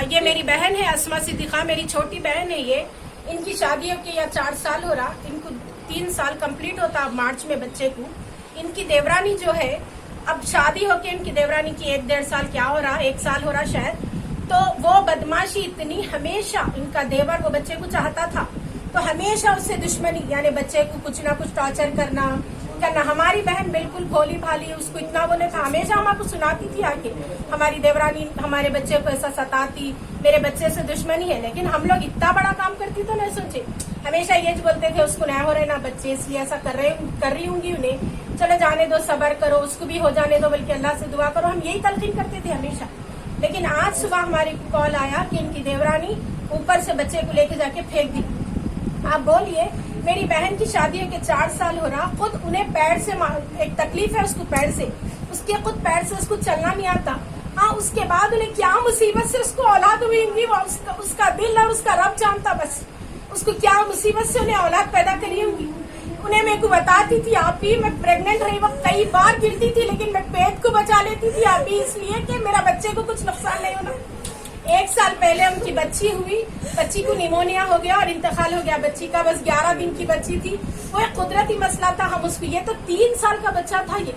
ये मेरी बहन है अस्मा सिद्दीका, मेरी छोटी बहन है ये। इनकी शादी होके या 4 साल हो रहा, इनको 3 साल कंप्लीट होता अब मार्च में बच्चे को। इनकी देवरानी जो है, अब शादी होके इनकी देवरानी की 1-1.5 साल क्या हो रहा, 1 साल हो रहा शायद। तो वो बदमाशी इतनी, हमेशा इनका देवर वो बच्चे को चाहता था तो हमेशा उससे दुश्मनी, यानी बच्चे को कुछ ना कुछ टॉर्चर करना। हमारी बहन बिल्कुल भोली भाली, उसको इतना बोले था, हमेशा हमको सुनाती थी आके हमारी देवरानी हमारे बच्चे को ऐसा सताती, मेरे बच्चे से दुश्मनी है। लेकिन हम लोग इतना बड़ा काम करती तो नहीं सोचे, हमेशा ये बोलते थे उसको नहीं हो रहे ना बच्चे, इसलिए ऐसा कर रही होंगी उन्हें, चलो जाने दो, सबर करो, उसको भी हो जाने दो, बल्कि अल्लाह से दुआ करो। हम यही तलकीन करते थे हमेशा। लेकिन आज सुबह हमारे को कॉल आया कि इनकी देवरानी ऊपर से बच्चे को लेके जाके फेंक दी। आप बोलिए, मेरी बहन की शादी के 4 साल हो रहा, खुद उन्हें पैर से एक तकलीफ है उसको पैर से, उसके खुद पैर से उसको चलना नहीं आता। हाँ, उसके बाद उन्हें क्या मुसीबत से उसको औलाद हुई होंगी, उसका दिल और उसका रब जानता, बस उसको क्या मुसीबत से उन्हें औलाद पैदा करी होंगी। उन्हें मेरे को बताती थी, आप भी मैं प्रेग्नेंट रही वक्त कई बार गिरती थी, लेकिन मैं पेट को बचा लेती थी, आप भी इसलिए कि मेरा बच्चे को कुछ नुकसान नहीं होना। 1 साल पहले उनकी बच्ची हुई, बच्ची को निमोनिया हो गया और इंतकाल हो गया बच्ची का। बस 11 दिन की बच्ची थी, वो एक कुदरती मसला था। हम उसको, ये तो 3 साल का बच्चा था ये,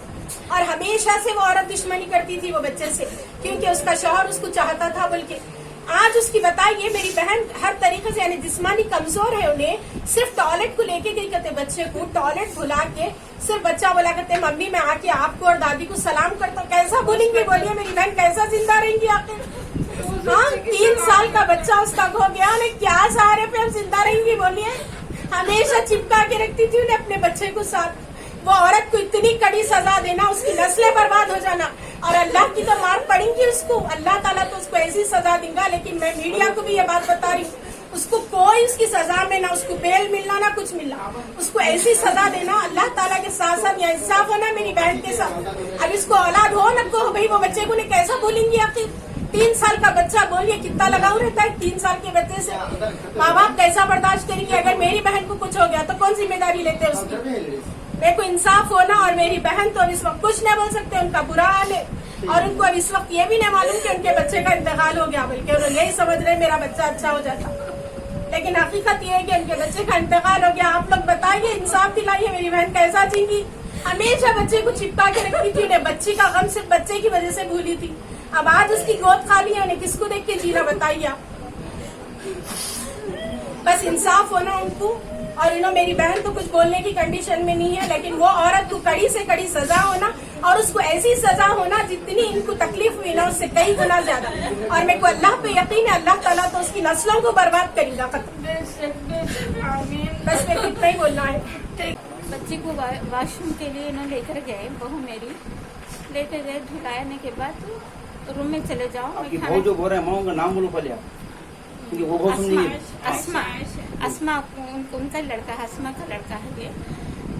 और हमेशा से वो औरत दुश्मनी करती थी वो बच्चे से, क्योंकि उसका शौहर उसको चाहता था। बल्कि आज उसकी बताइए, मेरी बहन हर तरीके से यानी जिस्मानी कमजोर है, उन्हें सिर्फ टॉयलेट को लेके गई करते, बच्चे को टॉयलेट भुला के सिर्फ बच्चा बोला करते, मम्मी मैं आके आपको और दादी को सलाम करता हूँ। कैसा बोलेंगे, बोलिए मेरी बहन कैसा जिंदा रहेंगी आखिर? हाँ, 3 साल का बच्चा उसका हो गया, उन्हें क्या सहारे पे हम जिंदा रहेंगी बोलिए? हमेशा चिपका के रखती थी उन्हें अपने बच्चे को साथ। वो औरत को इतनी कड़ी सजा देना, उसकी नस्लें बर्बाद हो जाना, और अल्लाह की तो मार पड़ेगी उसको, अल्लाह ताला तो उसको ऐसी सजा देगा। लेकिन मैं मीडिया को भी ये बात बता रही हूँ, उसको कोई उसकी सजा में ना उसको बेल मिलना ना कुछ मिलना, उसको ऐसी सजा देना अल्लाह ताला के साथ साथ या इंसाफ होना मेरी बहन के साथ। अब इसको औलाद हो न को भाई, वो बच्चे को ने कैसा बोलेंगी आखिर? 3 साल का बच्चा, बोलिए कितना लगाव रहता है 3 साल के बच्चे से। माँ बाप कैसा बर्दाश्त करेंगे? अगर मेरी बहन को कुछ हो गया तो कौन जिम्मेदारी लेते उसकी? मेरे को इंसाफ होना, और मेरी बहन तो इस वक्त कुछ नहीं बोल सकते, उनका बुरा हाल है, और उनको अब इस वक्त ये भी नहीं मालूम कि उनके बच्चे का इंतकाल हो गया, बल्कि उन्हें यही समझ रहे मेरा बच्चा अच्छा हो जाता। लेकिन हकीकत ये है कि उनके बच्चे का इंतकाल हो गया। आप लोग बताइए, इंसाफ दिलाइए, मेरी बहन कैसा जीगी? हमेशा बच्चे को चिपका के रखती थी, उन्हें बच्ची का गम सिर्फ बच्चे की वजह से भूली थी। अब आज उसकी गोद खाली है, उन्हें किसको देख के जीना बताइए आप? बस इंसाफ होना उनको, और मेरी बहन तो कुछ बोलने की कंडीशन में नहीं है, लेकिन वो औरत को कड़ी से कड़ी सजा होना, और उसको ऐसी सजा होना जितनी इनको तकलीफ हुई ना उससे कई गुना ज्यादा। और मेरे को अल्लाह पे यकीन है, अल्लाह ताला तो उसकी नस्लों को बर्बाद करेगा। बस मैं इतना ही बोलना है। बच्ची को वॉशरूम के लिए इन्होंने लेकर गए, बहू मेरी लेकर गए, धुलाने के बाद रूम में चले जाओ। बहू जो बोल रहे हैं, माँ का नाम बोलो पहले, वो बहुत सुनिए। अस्मा उनका लड़का है, अस्मा का लड़का है ये।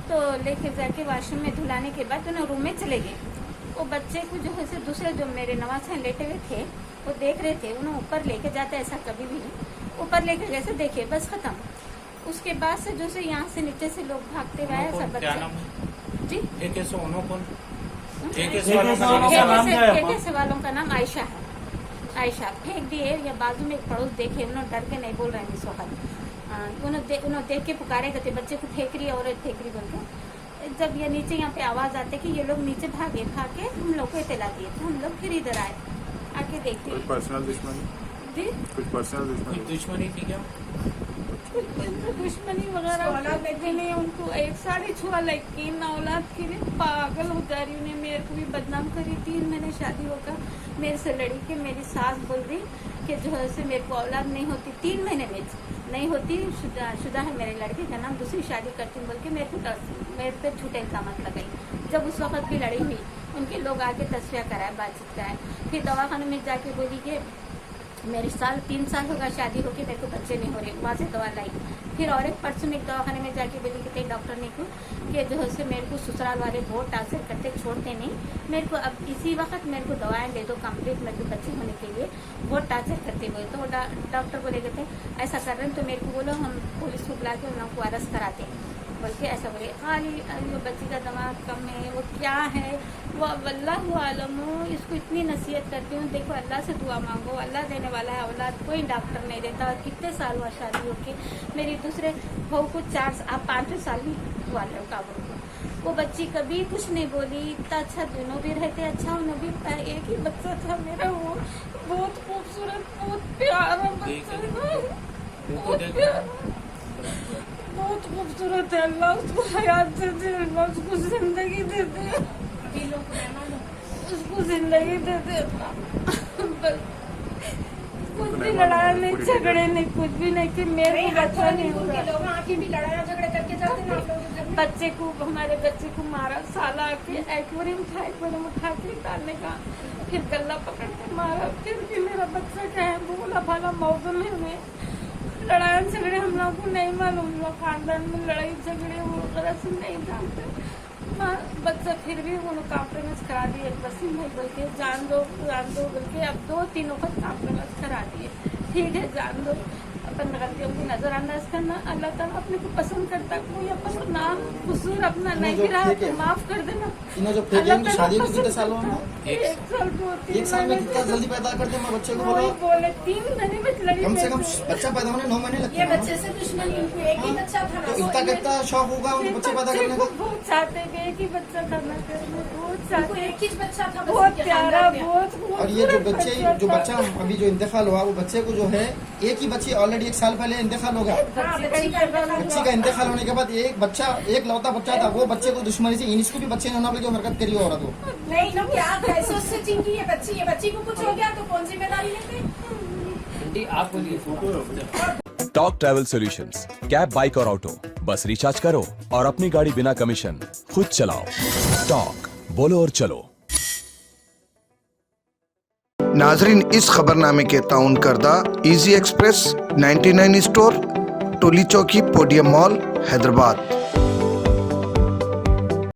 तो लेके जाके वॉशरूम में धुलाने के बाद उन्हें रूम में चले गए। वो बच्चे को जो है दूसरे जो मेरे नवाज हैं लेटे हुए थे, वो देख रहे थे, उन्हें ऊपर लेके जाते ऐसा कभी भी नहीं, ऊपर लेके गए से देखे बस खत्म। उसके बाद से जो से यहाँ से नीचे से लोग भागते हुए आए सब बच्चे जी। ठेके वालों का नाम आयशा है। आयशा फेंक दिए, या बाजू में एक पड़ोस देखे, उन्होंने डर के नहीं बोल रहे हैं इस वक्त, उन्होंने देख के पुकारे करते बच्चे को फेंक रही है, औरत फेंक रही बोल के। जब ये नीचे यहाँ पे आवाज आते कि ये लोग नीचे भागे, हम लोग को इतला दिए, तो हम लोग फिर इधर आए, आके देखते पर्सनल दुश्मनी जी, कुछ पर्सनल दुश्मनी थी क्या? दुश्मनी वगैरह नहीं, उनको एक साड़ी छुआ, लेकिन औलाद के लिए पागल हो जा रही। उन्हें मेरे को भी बदनाम करी। 3 महीने शादी होकर मेरे से लड़ी कि मेरी सास बोल रही कि जो है से मेरे को औलाद नहीं होती, 3 महीने में नहीं होती, शुदा है मेरे लड़के का नाम, दूसरी शादी करती हूँ बोल के मेरे पे झूठे इल्जाम लगाई। जब उस वक्त भी लड़ी हुई, उनके लोग आके तस्वीर कराए, बातचीत कराए, फिर दवाखाने में जाके बोली कि मेरे 3 साल होगा शादी होके, मेरे को बच्चे नहीं हो रहे, वहाँ से दवा लाई। फिर और एक परसों एक दवाखाने में जाके बोली कि डॉक्टर ने कि जो है मेरे को ससुराल वाले बहुत टार्चर करते, छोड़ते नहीं, मेरे को अब इसी वक्त मेरे को दवाएं दे दो कंप्लीट, मेरे को बच्चे होने के लिए बहुत टार्चर करते हुए। तो डॉक्टर बोले कहते ऐसा कर रहे हैं तो मेरे को बोलो, हम पुलिस को बुला के उनको अरेस्ट कराते हैं। बोल के ऐसा बोले। खाली वो बच्ची का दिमाग कम है, वो क्या है वो अल्लाह आलम हो। इसको इतनी नसीहत करती हूँ, देखो अल्लाह से दुआ मांगो, अल्लाह देने वाला है औलाद, कोई डॉक्टर नहीं देता। और कितने साल हुआ शादी होके, मेरी दूसरे बहू को 5 साल ही हुआ लड़का बहू को। वो बच्ची कभी कुछ नहीं बोली, इतना अच्छा दोनों भी रहते, अच्छा उन्हें भी एक ही बच्चा था मेरा, वो बहुत खूबसूरत, बहुत प्यारा बच्चा था, बहुत प्यारा, बहुत खूबसूरत है। अल्लाह उसको हयात दे दे, अल्लाह उसको जिंदगी दे दे, उसको जिंदगी दे दे। कुछ भी लड़ाया नहीं, झगड़े नहीं, कुछ भी नहीं कि मेरे को बच्चा नहीं हुआ। लोग आके भी लड़ाई झगड़े करके जाते हैं आप लोगों के घर में। बच्चे को, हमारे बच्चे को मारा, साला आके एक्वेरियम उठा के डालने का, फिर गला पकड़ के मारा। फिर भी मेरा बच्चा क्या है, बोला भाला मौसम में हुए लड़ाई झगड़े हम लोग को नहीं मालूम हुआ, खानदान में लड़ाई झगड़े वो गलत से नहीं जानते। बच्चा फिर भी उन्होंने कॉम्प्रोमाइज करा दिए, वसीम भाई बोल के जान दो बोल के अब 2-3 वक्त कॉम्प्रोमाइज करा दिए। ठीक है, जान दो, अपन गलतियों की नजरअंदाज करना। अल्लाह ताला अपने को पसंद करता, कोई अपन नाम कसूर अपना नहीं गिरा तो माफ कर देना। इन्हें जो फेंके उनकी शादी को कितने साल हुआ? 1 साल 2-3 1 साल में कितना जल्दी पैदा करते हैं बच्चे को? वही बोले 3 महीने में लड़ी। कम से कम बच्चा पैदा होने 9 महीने लगते ये हैं। बच्चे से दुश्मनी, उनको एक ही बच्चा था ना, तो इतना कितना शौक होगा उनको बच्चे पैदा करने का? बहुत चाहते थे, एक ही बच्चा करना चाहिए, बहुत उनको चाहते, एक ही बच्चा था, बस बहुत उनके प्यारा, खानदान में। बहुत और ये जो खूबसूरत बच्चा अभी जो इंतकाल हुआ, वो बच्चे को जो है एक ही बच्ची ऑलरेडी 1 साल पहले इंतकाल हो गया। हाँ, बच्ची का बच्ची का इंतकाल होने के बाद एक लौता बच्चा था, वो बच्चे को दुश्मनी से इसको भी बच्चे ने होना जो हरकत करी औरत को। नहीं ना, क्या कैसे उससे चिंकी ये बच्ची को कुछ हो गया तो कौन जिम्मेदारी लेते? आप बोलिए। Talk travel solutions, cab, bike और ऑटो, बस रिचार्ज करो और अपनी गाड़ी बिना कमीशन खुद चलाओ। टॉक, बोलो और चलो। नाजरीन, इस खबरनामे के ताउन करदा इजी एक्सप्रेस 99 स्टोर, टोली चौकी, पोडियम मॉल, हैदराबाद।